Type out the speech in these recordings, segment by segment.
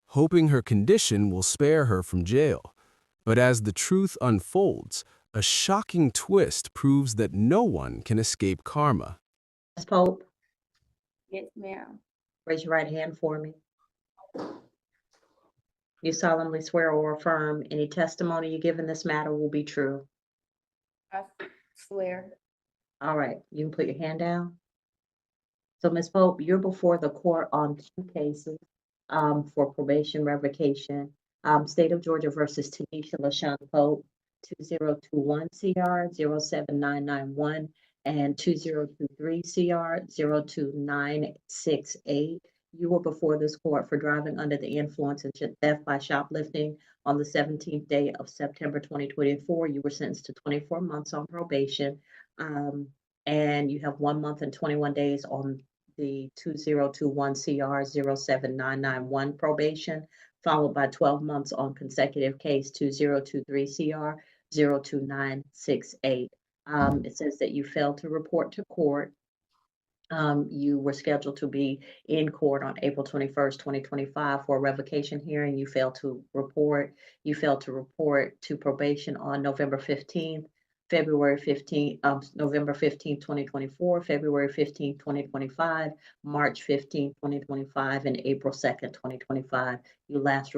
hoping her condition will spare her from jail. But as the truth unfolds, a shocking twist proves that no one can escape karma. Ms. Pope, Yes, ma'am. raise your right hand for me. You solemnly swear or affirm any testimony you give in this matter will be true. I swear. All right, you can put your hand down. So, Ms. Pope, you're before the court on two cases for probation revocation. State of Georgia versus Tanisha LaShawn Pope, 2021 CR 07991 and 2023 CR 02968. You were before this court for driving under the influence and theft by shoplifting on the 17th day of September 2024. You were sentenced to 24 months on probation. And you have 1 month and 21 days on the 2021 CR 07991 probation, followed by 12 months on consecutive case 2023 CR 02968. It says that you failed to report to court. You were scheduled to be in court on April 21st, 2025 for a revocation hearing. You failed to report. You failed to report to probation on November 15th, February 15th, November 15th, 2024, February 15th, 2025, March 15th, 2025, and April 2nd, 2025. You last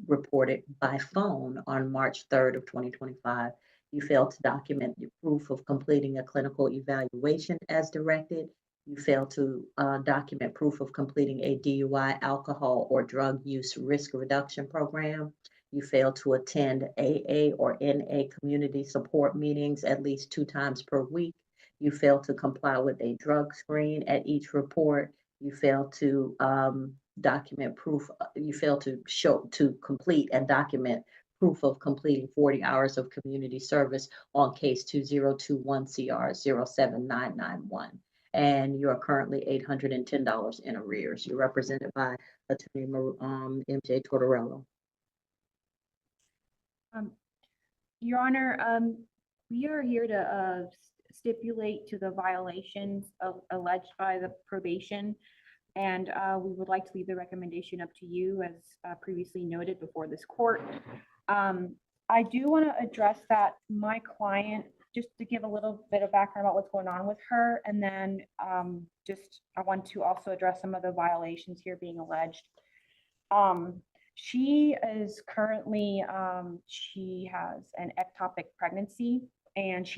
reported by phone on March 3rd of 2025. You failed to document your proof of completing a clinical evaluation as directed. You failed to document proof of completing a DUI, alcohol, or drug use risk reduction program. You failed to attend AA or NA community support meetings at least 2 times per week. You failed to comply with a drug screen at each report. You failed to document proof. You failed to complete and document proof of completing 40 hours of community service on case 2021 CR 07991. And you are currently $810 in arrears. You're represented by Attorney MJ Tortorello. Your Honor, we are here to stipulate to the violations alleged by the probation, and we would like to leave the recommendation up to you as previously noted before this court. I do want to address that my client, just to give a little bit of background about what's going on with her, and then I want to also address some of the violations here being alleged. She is currently, she has an ectopic pregnancy, and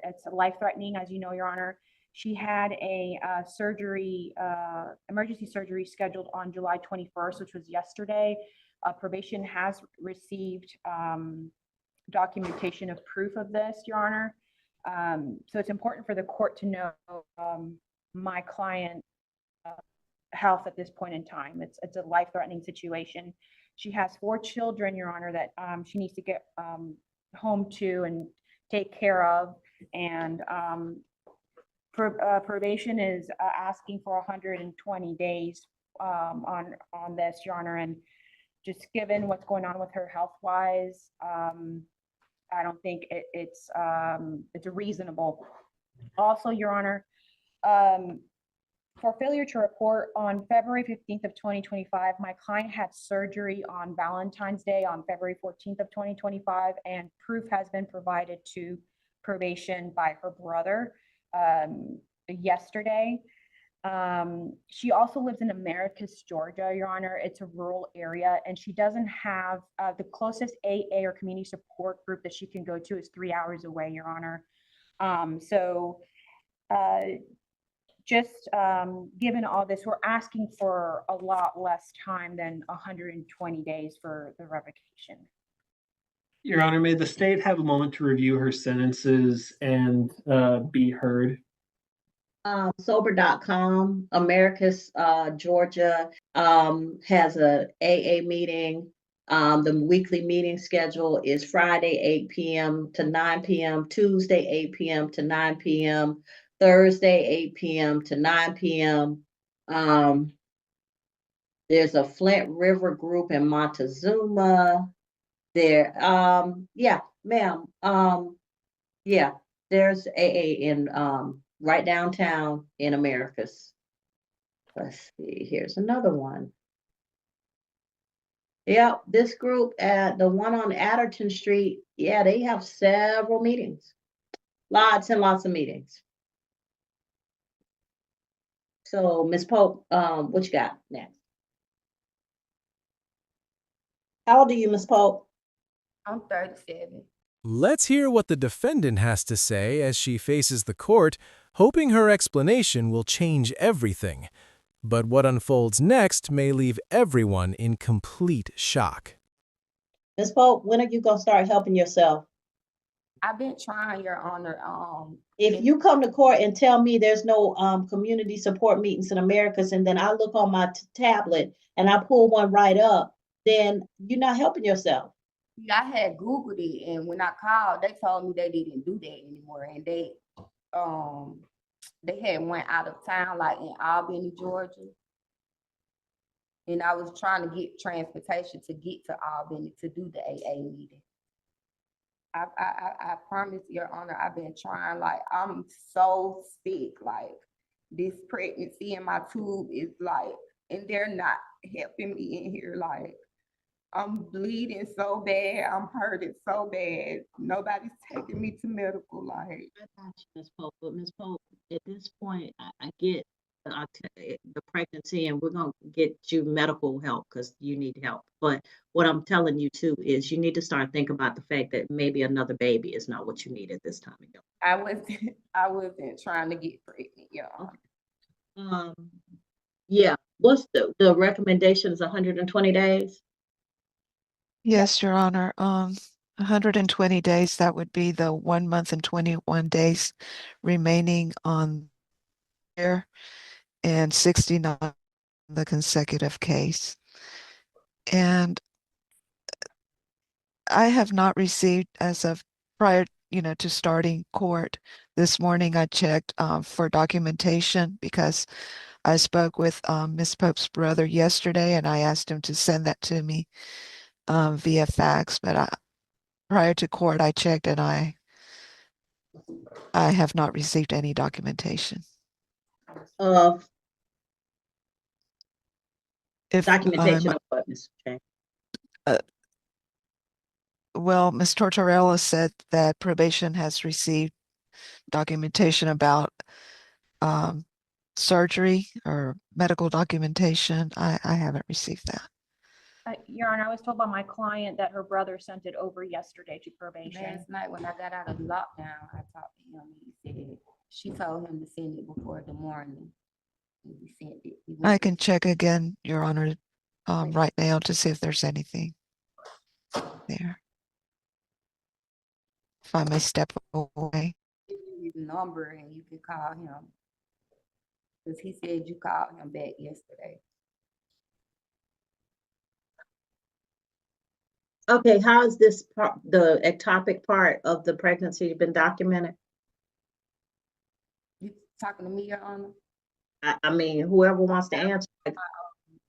it's life-threatening, as you know, Your Honor. She had a emergency surgery scheduled on July 21st, which was yesterday. Probation has received documentation of proof of this, Your Honor. So it's important for the court to know my client health at this point in time. It's a life-threatening situation. She has 4 children, Your Honor, that she needs to get home to and take care of. And probation is asking for 120 days on this, Your Honor. And just given what's going on with her health-wise, I don't think it's reasonable. Also, Your Honor, for failure to report on February 15th of 2025, my client had surgery on Valentine's Day on February 14th of 2025, and proof has been provided to probation by her brother yesterday. She also lives in Americus, Georgia, Your Honor. It's a rural area, and she doesn't have the closest AA or community support group that she can go to is 3 hours away, Your Honor. Given all this, we're asking for a lot less time than 120 days for the revocation. Your Honor, may the state have a moment to review her sentences and be heard? Sober.com, Americus, Georgia, has a AA meeting. The weekly meeting schedule is Friday, 8 p.m. to 9 p.m., Tuesday, 8 p.m. to 9 p.m., Thursday, 8 p.m. to 9 p.m. There's a Flint River group in Montezuma. There, yeah, ma'am. Yeah, there's AA in right downtown in Americus. Let's see, here's another one. Yeah, this group at the one on Atherton Street, yeah, they have several meetings. Lots and lots of meetings. So, Ms. Pope, what you got next? How old are you, Ms. Pope? I'm 37. Let's hear what the defendant has to say as she faces the court, hoping her explanation will change everything. But what unfolds next may leave everyone in complete shock. Ms. Pope, when are you gonna start helping yourself? I've been trying, Your Honor. If you come to court and tell me there's no community support meetings in Americas, and then I look on my tablet and I pull one right up, then you're not helping yourself. I had Googled it, and when I called, they told me they didn't do that anymore, and they had went out of town, like in Albany, Georgia. And I was trying to get transportation to get to Albany to do the AA meeting. I promise, Your Honor, I've been trying. Like, I'm so sick. Like, this pregnancy in my tube is like, and they're not helping me in here. Like, I'm bleeding so bad. I'm hurting so bad. Nobody's taking me to medical. Like, I got you, Ms. Pope, but Ms. Pope, at this point, I get the pregnancy, and we're gonna get you medical help because you need help. But what I'm telling you too is you need to start thinking about the fact that maybe another baby is not what you need at this time of your I wasn't trying to get pregnant, y'all. life. Yeah. What's the recommendation is 120 days? Yes, Your Honor. 120 days, that would be the 1 month and 21 days remaining on there, and 69 the consecutive case. And I have not received, as of prior, to starting court this morning, I checked for documentation because I spoke with Ms. Pope's brother yesterday, and I asked him to send that to me via fax. But prior to court, I checked, and I have not received any documentation. Of If documentation of what, Mr. Chang? well, Ms. Tortorella said that probation has received documentation about surgery or medical documentation. I haven't received that. Your Honor, I was told by my client that her brother sent it over yesterday to probation. Last night when I got out of lockdown, I talked to him. He said she told him to send it before the morning. And he sent it. I can check again, Your Honor, right now to see if there's anything there. If I may step away. His number and you can call him. Because he said you called him back yesterday. Okay, how is this part, the ectopic part of the pregnancy been documented? You talking to me, Your Honor? I mean, whoever wants to answer.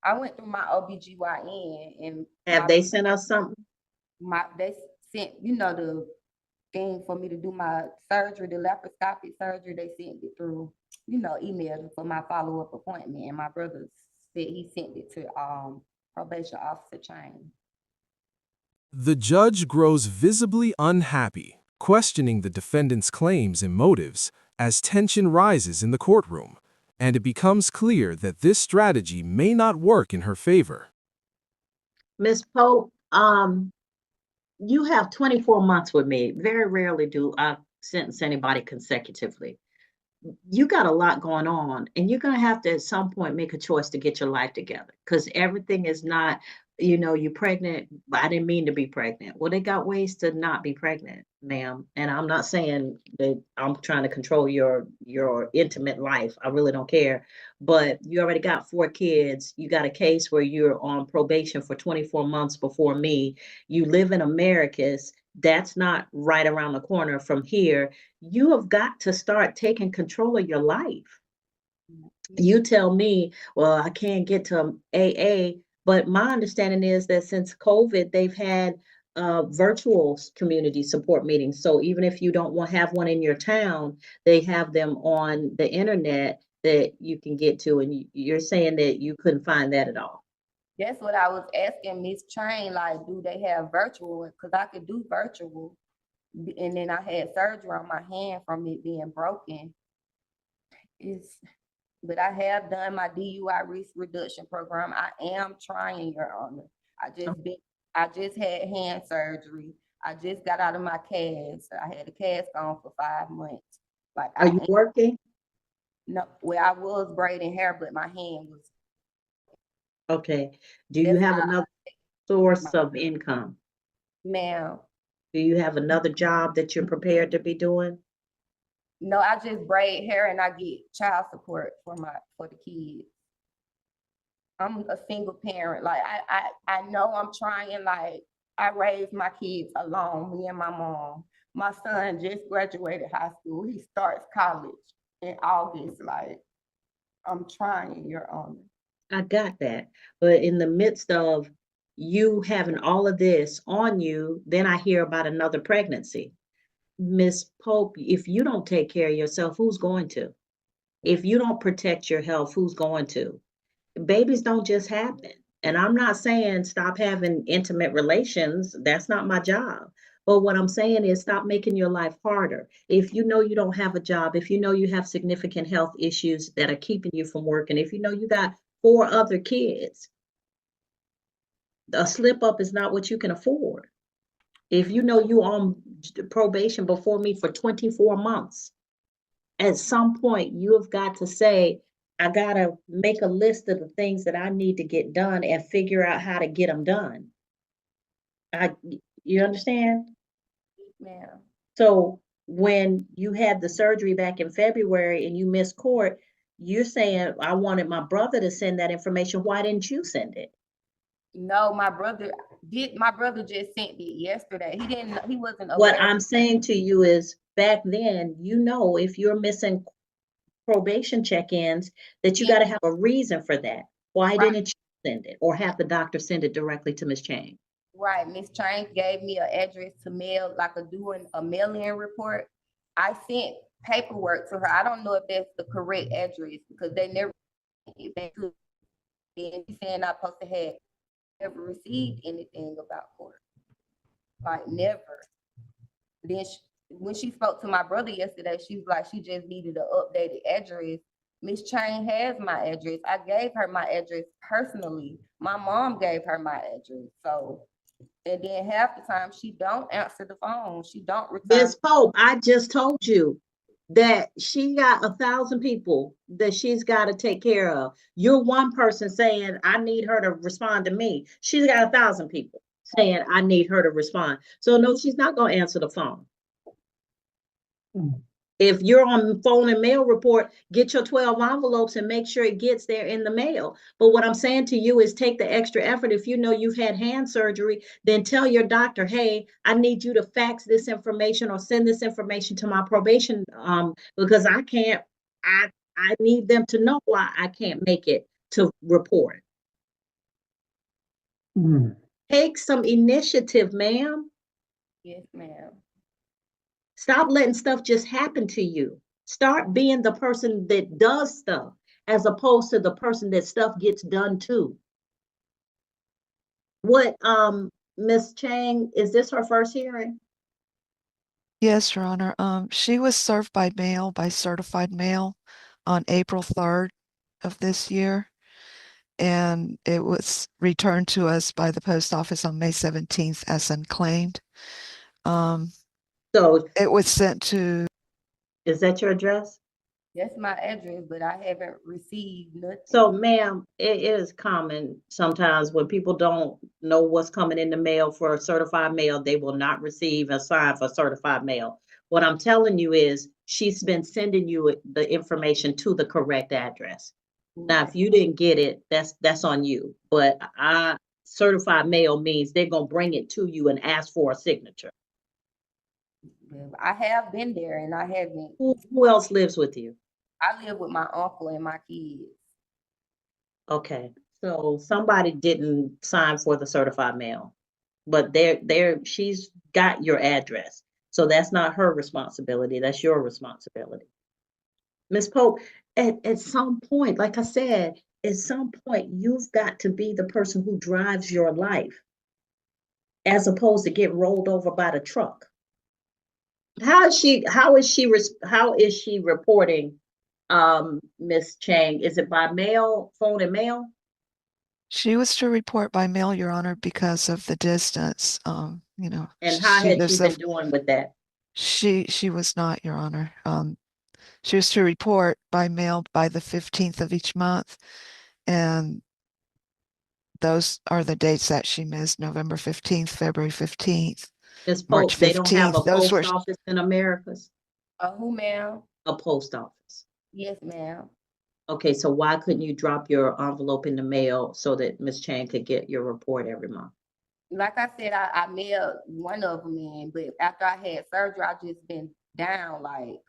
I went through my OBGYN and Have they sent us something? they sent, the thing for me to do my surgery, the laparoscopic surgery. They sent it through, email for my follow-up appointment. And my brother said he sent it to probation officer Chang. The judge grows visibly unhappy, questioning the defendant's claims and motives as tension rises in the courtroom, and it becomes clear that this strategy may not work in her favor. Ms. Pope, you have 24 months with me. Very rarely do I sentence anybody consecutively. You got a lot going on, and you're going to have to at some point make a choice to get your life together, because everything is not, you're pregnant, but I didn't mean to be pregnant. Well, they got ways to not be pregnant, ma'am. And I'm not saying that I'm trying to control your intimate life. I really don't care. But you already got 4 kids. You got a case where you're on probation for 24 months before me. You live in Americas. That's not right around the corner from here. You have got to start taking control of your life. You tell me, well, I can't get to AA, but my understanding is that since COVID, they've had virtual community support meetings. So even if you don't want to have one in your town, they have them on the internet that you can get to. And you're saying that you couldn't find that at all. That's what I was asking Miss Chain, like, do they have virtual? Cause I could do virtual. And then I had surgery on my hand from it being broken. But I have done my DUI risk reduction program. I am trying, Your Honor. I just had hand surgery. I just got out of my cast. I had a cast on for 5 months. Like, Are you working? no, well, I was braiding hair, but my hand was. Okay. Do you have another source of income? Ma'am, Do you have another job that you're prepared to be doing? no, I just braid hair and I get child support for the kids. I'm a single parent. Like, I know I'm trying, like, I raised my kids alone, me and my mom. My son just graduated high school. He starts college in August. Like, I'm trying, Your Honor. I got that. But in the midst of you having all of this on you, then I hear about another pregnancy. Miss Pope, if you don't take care of yourself, who's going to? If you don't protect your health, who's going to? Babies don't just happen. And I'm not saying stop having intimate relations. That's not my job. But what I'm saying is stop making your life harder. If you know you don't have a job, if you know you have significant health issues that are keeping you from working, if you know you got 4 other kids, a slip up is not what you can afford. If you know you on probation before me for 24 months, at some point you have got to say, I gotta make a list of the things that I need to get done and figure out how to get them done. You understand? Ma'am. So when you had the surgery back in February and you missed court, you're saying, I wanted my brother to send that information. Why didn't you send it? No, my brother just sent it yesterday. He wasn't What aware. I'm saying to you is back then, you know, if you're missing probation check-ins, that you got to have a reason for that. Why didn't you send it or have the doctor send it directly to Ms. Chang? Right, Miss Chang gave me an address to mail, like doing a mail-in report. I sent paperwork to her. I don't know if that's the correct address because they never they could be saying I'm supposed to have never received anything about court. Like, never. Then when she spoke to my brother yesterday, she was like, she just needed an updated address. Miss Chang has my address. I gave her my address personally. My mom gave her my address. So, and then half the time she don't answer the phone. She don't return. Ms. Pope, I just told you that she got 1,000 people that she's got to take care of. You're one person saying, I need her to respond to me. She's got 1,000 people saying, I need her to respond. So no, she's not going to answer the phone. If you're on phone and mail report, get your 12 envelopes and make sure it gets there in the mail. But what I'm saying to you is take the extra effort. If you know you've had hand surgery, then tell your doctor, hey, I need you to fax this information or send this information to my probation because I can't, I need them to know why I can't make it to report. Take some initiative, ma'am. Yes, ma'am. Stop letting stuff just happen to you. Start being the person that does stuff as opposed to the person that stuff gets done to. What, Ms. Chang, is this her first hearing? Yes, Your Honor. She was served by mail, by certified mail on April 3rd of this year. And it was returned to us by the post office on May 17th as unclaimed. So It was sent to, is that your address? That's my address, but I haven't received nothing. So, ma'am, it is common sometimes when people don't know what's coming in the mail for a certified mail, they will not receive a sign for certified mail. What I'm telling you is she's been sending you the information to the correct address. Now, if you didn't get it, that's on you. But certified mail means they're gonna bring it to you and ask for a signature. I have been there and I haven't. Who else lives with you? I live with my uncle and my kids. Okay, so somebody didn't sign for the certified mail, but she's got your address. So that's not her responsibility, that's your responsibility. Ms. Pope, at some point, like I said, at some point, you've got to be the person who drives your life as opposed to get rolled over by the truck. How is she reporting, Miss Chang? Is it by mail, phone and mail? She was to report by mail, Your Honor, because of the distance. And how She has she lives been doing with that? she was not, Your Honor. She was to report by mail by the 15th of each month, and those are the dates that she missed: November 15th, February 15th, Miss March Pope, they don't have 15th. a Those were post office in Americas? Who, ma'am? A post office. Yes, ma'am. Okay, so why couldn't you drop your envelope in the mail so that Miss Chang could get your report every month? Like I said, I mailed one of them in, but after I had surgery, I just been down, like,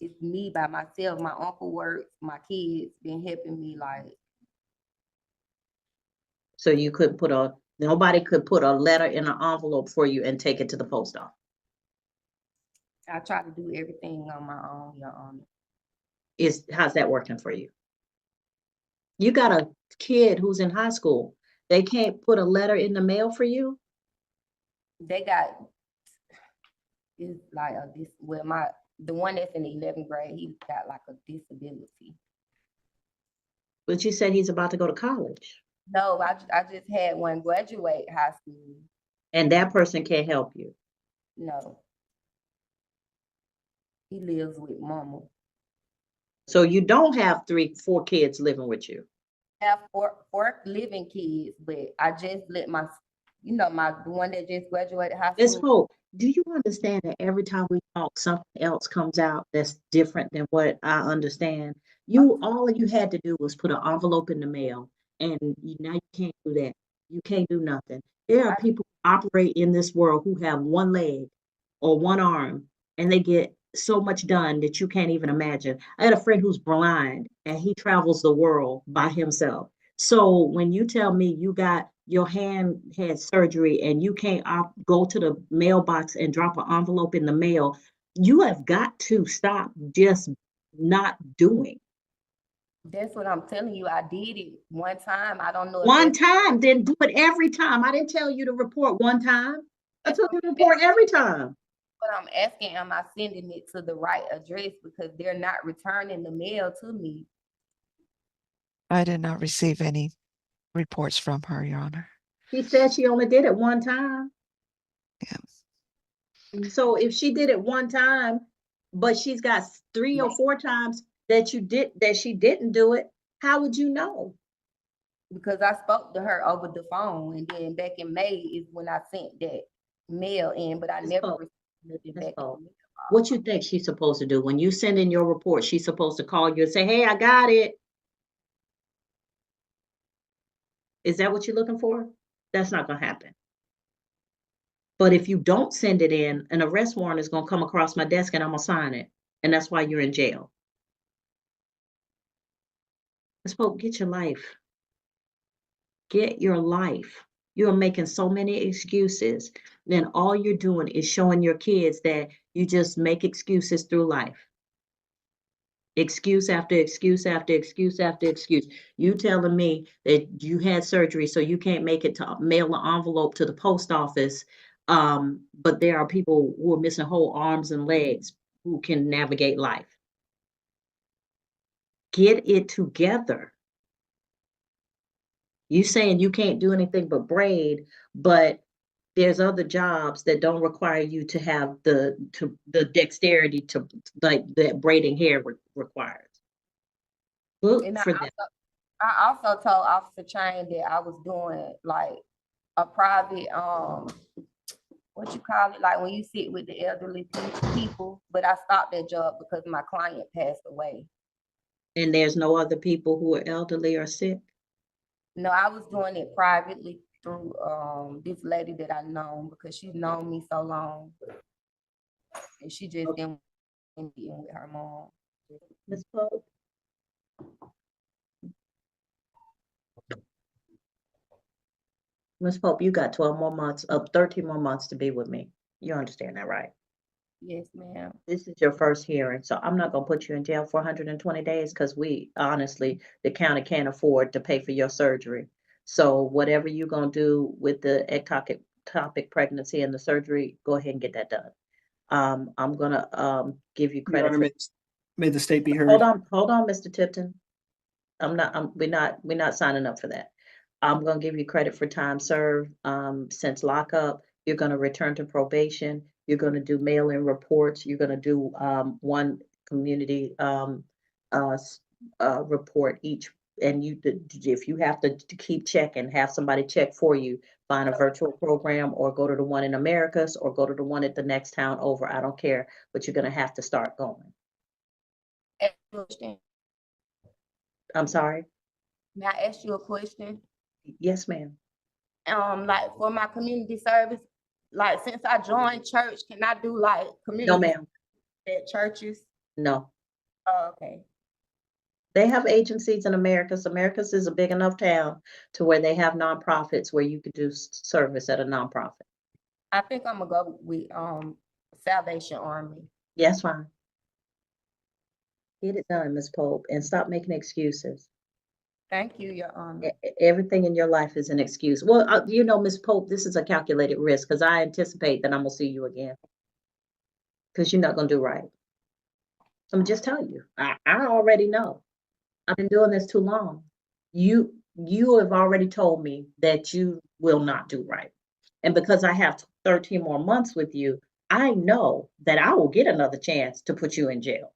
it's me by myself. My uncle works, my kids been helping me, like, So you couldn't nobody could put a letter in an envelope for you and take it to the post office. I try to do everything on my own, Your Honor. How's that working for you? You got a kid who's in high school. They can't put a letter in the mail for you? They got, it's like the one that's in the 11th grade, he got like a disability. But you said he's about to go to college. No, I just had one graduate high school. And that person can't help you. No. He lives with mama. So you don't have 4 kids living with you. I have four living kids, but I just let the one that just graduated high Ms. school. Hope, do you understand that every time we talk, something else comes out that's different than what I understand? All you had to do was put an envelope in the mail, and now you can't do that. You can't do nothing. There are people who operate in this world who have one leg or one arm, and they get so much done that you can't even imagine. I had a friend who's blind, and he travels the world by himself. So when you tell me your hand had surgery and you can't go to the mailbox and drop an envelope in the mail, you have got to stop just not doing. That's what I'm telling you. I did it one time. I don't know if One time, then do it every time. I didn't tell you to report one time. I told you to report every time. But I'm asking, am I sending it to the right address? Because they're not returning the mail to me. I did not receive any reports from her, Your Honor. She said she only did it one time. Yeah. So if she did it one time, but she's got 3 or 4 times that she didn't do it, how would you know? Because I spoke to her over the phone, and then back in May is when I sent that mail in, but I never received nothing back. What you think she's supposed to do? When you send in your report, she's supposed to call you and say, hey, I got it. Is that what you're looking for? That's not going to happen. But if you don't send it in, an arrest warrant is going to come across my desk and I'm going to sign it. And that's why you're in jail. Let's hope, get your life. Get your life. You're making so many excuses. Then all you're doing is showing your kids that you just make excuses through life. Excuse after excuse after excuse after excuse. You telling me that you had surgery, so you can't make it to mail an envelope to the post office. But there are people who are missing whole arms and legs who can navigate life. Get it together. You saying you can't do anything but braid, but there's other jobs that don't require you to have the dexterity to like that braiding hair requires. Look And for that. I also told Officer Chain that I was doing like a private, what you call it, like when you sit with the elderly people, but I stopped that job because my client passed away. And there's no other people who are elderly or sick? No, I was doing it privately through this lady that I know because she's known me so long. And she just didn't want to be with her mom. Ms. Pope? Ms. Pope, you got 12 more months, 13 more months to be with me. You understand that, right? Yes, ma'am. This is your first hearing, so I'm not gonna put you in jail for 120 days because we honestly, the county can't afford to pay for your surgery. So whatever you're gonna do with the ectopic pregnancy and the surgery, go ahead and get that done. I'm gonna give you Your credit Honor, for. may the state be Hold heard? on, Mr. Tipton. We're not signing up for that. I'm gonna give you credit for time served, since lockup. You're gonna return to probation. You're gonna do mail-in reports. You're gonna do, one community, report each. And if you have to keep checking, have somebody check for you, find a virtual program or go to the one in Americas or go to the one at the next town over. I don't care, but you're gonna have to start going. Question. I'm sorry? May I ask you a question? Yes, ma'am. Like for my community service, like since I joined church, can I do like No, community ma'am. at churches? No. Oh, okay. They have agencies in Americas. Americas is a big enough town to where they have nonprofits where you could do service at a nonprofit. I think I'm gonna go with Salvation Army. Yes, fine. Get it done, Ms. Pope, and stop making excuses. Thank you, Your Honor. Everything in your life is an excuse. Well, you know, Ms. Pope, this is a calculated risk because I anticipate that I'm gonna see you again. Because you're not gonna do right. I'm just telling you. I already know. I've been doing this too long. You have already told me that you will not do right. And because I have 13 more months with you, I know that I will get another chance to put you in jail.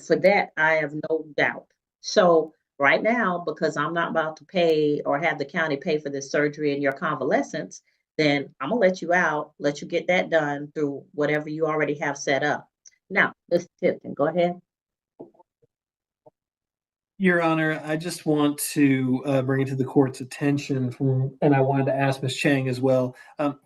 For that, I have no doubt. So right now, because I'm not about to pay or have the county pay for this surgery and your convalescence, then I'm gonna let you out, let you get that done through whatever you already have set up. Now, Mr. Tipton, go ahead. Your Honor, I just want to bring it to the court's attention and I wanted to ask Ms. Chang as well.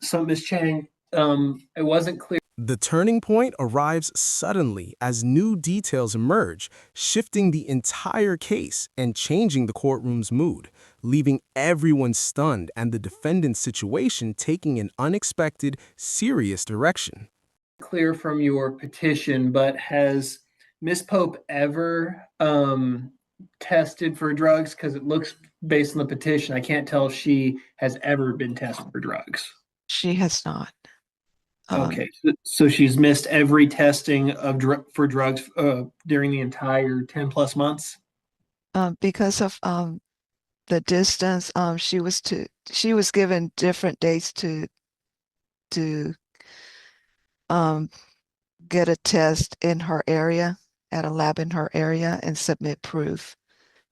So Ms. Chang, it wasn't clear. The turning point arrives suddenly as new details emerge, shifting the entire case and changing the courtroom's mood, leaving everyone stunned and the defendant's situation taking an unexpected, serious direction. Clear from your petition, but has Ms. Pope ever tested for drugs? Because it looks based on the petition, I can't tell if she has ever been tested for drugs. She has not. Okay, so she's missed every testing of for drugs during the entire 10 plus months? Because of the distance, she was given different dates to get a test in her area at a lab in her area and submit proof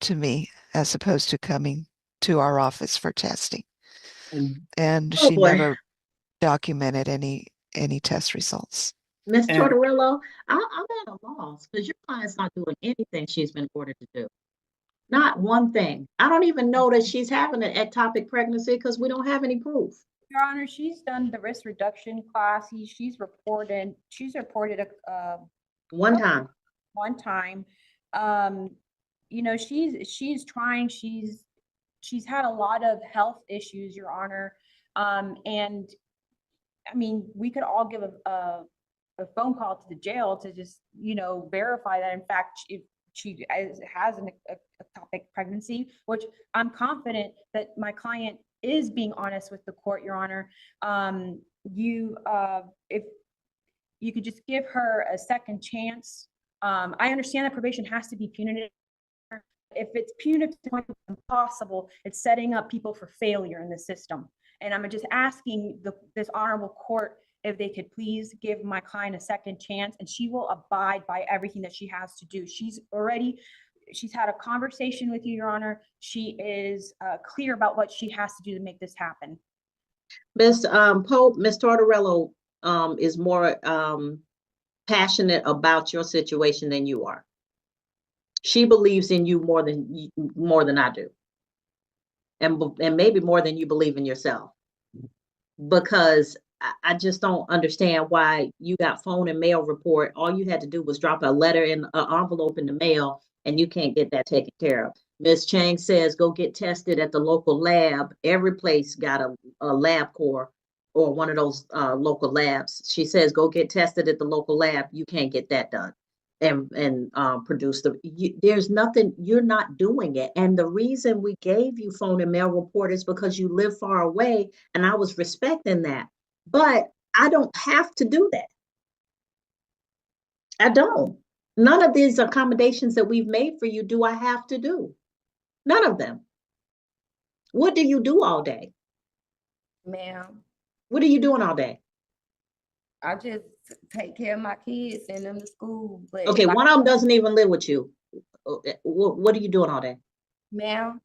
to me as opposed to coming to our office for testing. And And Oh she boy, never documented any test results. Ms. And- Tortorello, I'm at a loss because your client's not doing anything she's been ordered to do. Not one thing. I don't even know that she's having an ectopic pregnancy because we don't have any proof. Your Honor, she's done the risk reduction class. She's reported One time. one time. You know, she's trying, she's had a lot of health issues, Your Honor. And I mean, we could all give a phone call to the jail to just, you know, verify that in fact, if she has an ectopic pregnancy, which I'm confident that my client is being honest with the court, Your Honor. If you could just give her a second chance. I understand that probation has to be punitive. If it's punitive to the impossible, it's setting up people for failure in the system. And I'm just asking this honorable court if they could please give my client a second chance, and she will abide by everything that she has to do. She's had a conversation with you, Your Honor. She is clear about what she has to do to make this happen. Ms. Pope, Ms. Tortorello is more passionate about your situation than you are. She believes in you more than I do. And maybe more than you believe in yourself. Because I just don't understand why you got phone and mail report. All you had to do was drop a letter in an envelope in the mail and you can't get that taken care of. Ms. Chang says, go get tested at the local lab. Every place got a LabCorp or one of those local labs. She says, go get tested at the local lab. You can't get that done and produce there's nothing, you're not doing it. And the reason we gave you phone and mail report is because you live far away, and I was respecting that. But I don't have to do that. I don't. None of these accommodations that we've made for you do I have to do. None of them. What do you do all day? Ma'am, What are you doing all day? I just take care of my kids, send them to school, but Okay, like, one of them doesn't even live with you. What are you doing all day? ma'am,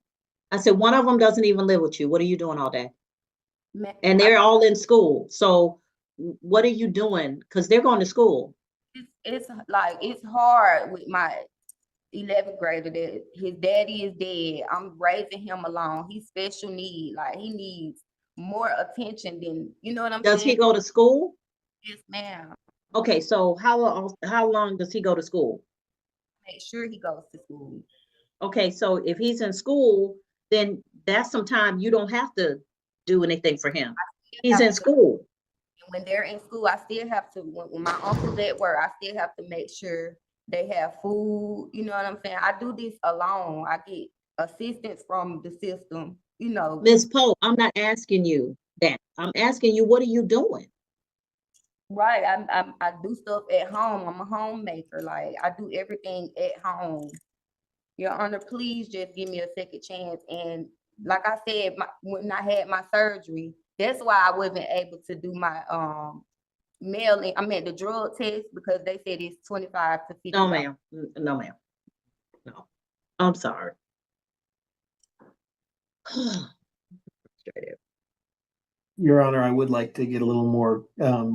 I said, one of them doesn't even live with you. What are you doing all day? And I- they're all in school. So what are you doing? Because they're going to school. it's like, it's hard with my 11th grader that his daddy is dead. I'm raising him alone. He's special need. Like, he needs more attention than, you know what I'm Does he saying? go to school? Yes, ma'am. Okay, so how long does he go to school? Make sure he goes to school. Okay, so if he's in school, then that's some time you don't have to do anything for him. He's in school. When they're in school, I still have to, when my uncle's at work, I still have to make sure they have food. You know what I'm saying? I do this alone. I get assistance from the system, you know. Ms. Pope, I'm not asking you that. I'm asking you, what are you doing? Right. I do stuff at home. I'm a homemaker. Like, I do everything at home. Your Honor, please just give me a second chance. And like I said, when I had my surgery, that's why I wasn't able to do my mailing. I meant the drug test, because they said it's 25 to 50. No, ma'am. No, ma'am. No. I'm sorry. Your Honor, I would like to get a little more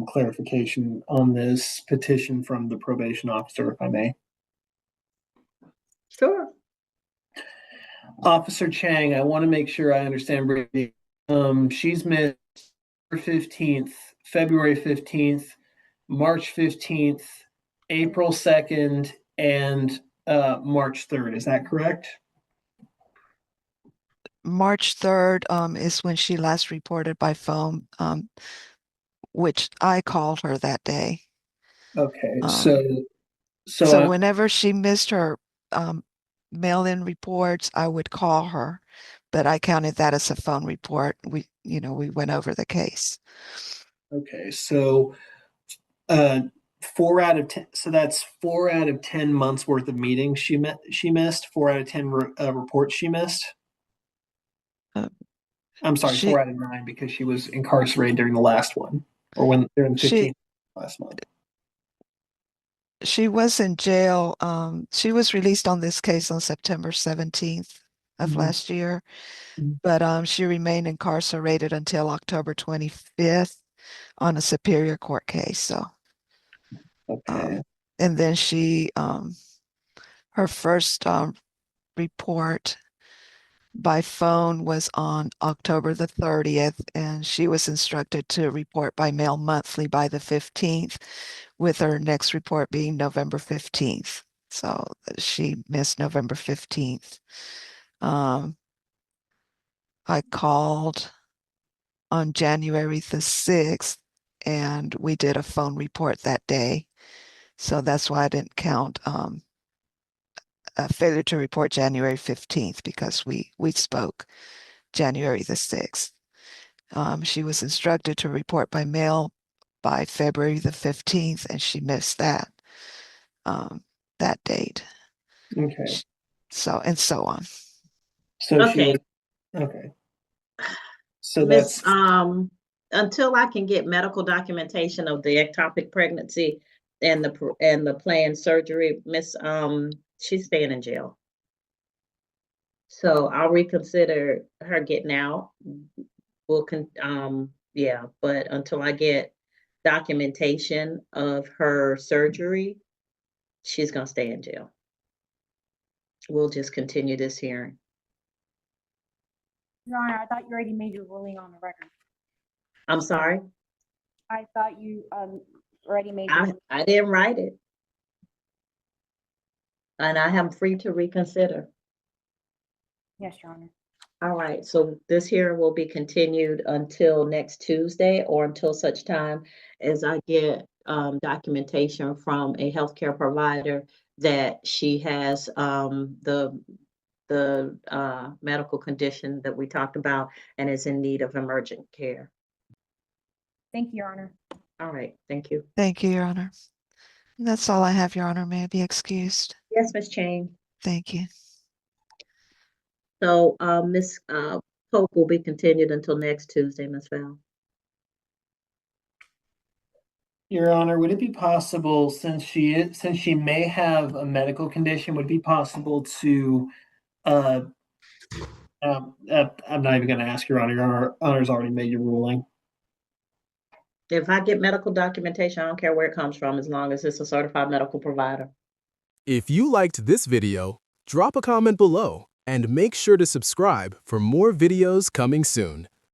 clarification on this petition from the probation officer, if I may. Sure. Officer Chang, I want to make sure I understand Brittany. She's missed February 15th, March 15th, April 2nd, and March 3rd. Is that correct? March 3rd is when she last reported by phone, which I called her that day. Okay, So whenever she missed her mail-in reports, I would call her, but I counted that as a phone report. We went over the case. okay, so 4 out of 10. So that's 4 out of 10 months worth of meetings she missed. 4 out of 10 reports she missed. I'm sorry, She 4 out of 9 because she was incarcerated during the last one, or during the 15th last month. she was in jail. She was released on this case on September 17th of last year, but she remained incarcerated until October 25th on a Superior Court case. So, Okay. and then her first report by phone was on October the 30th, and she was instructed to report by mail monthly by the 15th, with her next report being November 15th. So she missed November 15th. I called on January the 6th, and we did a phone report that day. So that's why I didn't count a failure to report January 15th, because we spoke January the 6th. She was instructed to report by mail by February the 15th, and she missed that date. Okay. So, and so on. So she Okay. was okay. So Miss, that's until I can get medical documentation of the ectopic pregnancy and the planned surgery, Miss, she's staying in jail. So I'll reconsider her getting out. Yeah, but until I get documentation of her surgery, she's gonna stay in jail. We'll just continue this hearing. Your Honor, I thought you already made your ruling on the record. I'm sorry, I thought you already made your. I didn't write it. And I am free to reconsider. Yes, Your Honor. All right, so this hearing will be continued until next Tuesday or until such time as I get documentation from a healthcare provider that she has the medical condition that we talked about and is in need of emergent care. Thank you, Your Honor. All right, thank you. Thank you, Your Honor. That's all I have, Your Honor. May I be excused? Yes, Ms. Chang. Thank you. So Ms. Pope will be continued until next Tuesday, Ms. Val. Your Honor, would it be possible, since she may have a medical condition, would it be possible to, I'm not even going to ask Your Honor. Your Honor's already made your ruling. If I get medical documentation, I don't care where it comes from, as long as it's a certified medical provider. If you liked this video, drop a comment below and make sure to subscribe for more videos coming soon.